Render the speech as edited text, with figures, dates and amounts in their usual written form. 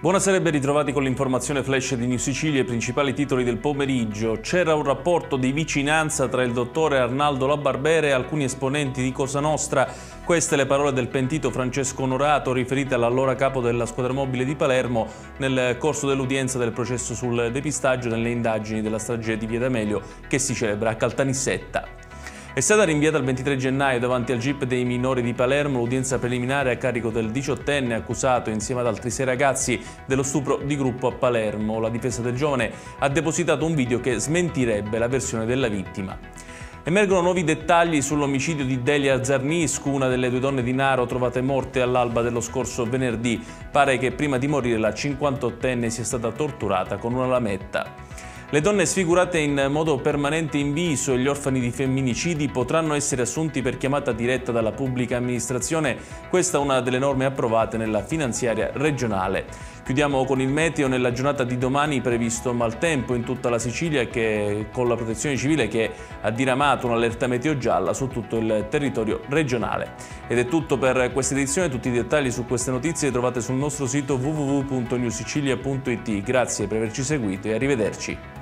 Buonasera e ben ritrovati con l'informazione flash di New Sicilia e i principali titoli del pomeriggio. C'era un rapporto di vicinanza tra il dottore Arnaldo Labarbera e alcuni esponenti di Cosa Nostra. Queste le parole del pentito Francesco Onorato riferite all'allora capo della squadra mobile di Palermo nel corso dell'udienza del processo sul depistaggio nelle indagini della strage di Via D'Amelio che si celebra a Caltanissetta. È stata rinviata al 23 gennaio davanti al GIP dei minori di Palermo l'udienza preliminare a carico del 18enne accusato insieme ad altri 6 ragazzi dello stupro di gruppo a Palermo. La difesa del giovane ha depositato un video che smentirebbe la versione della vittima. Emergono nuovi dettagli sull'omicidio di Delia Zarniscu, una delle 2 donne di Naro trovate morte all'alba dello scorso venerdì. Pare che prima di morire la 58enne sia stata torturata con una lametta. Le donne sfigurate in modo permanente in viso e gli orfani di femminicidi potranno essere assunti per chiamata diretta dalla pubblica amministrazione. Questa è una delle norme approvate nella finanziaria regionale. Chiudiamo con il meteo. Nella giornata di domani previsto maltempo in tutta la Sicilia con la Protezione Civile che ha diramato un'allerta meteo gialla su tutto il territorio regionale. Ed è tutto per questa edizione. Tutti i dettagli su queste notizie li trovate sul nostro sito www.newsicilia.it. Grazie per averci seguito e arrivederci.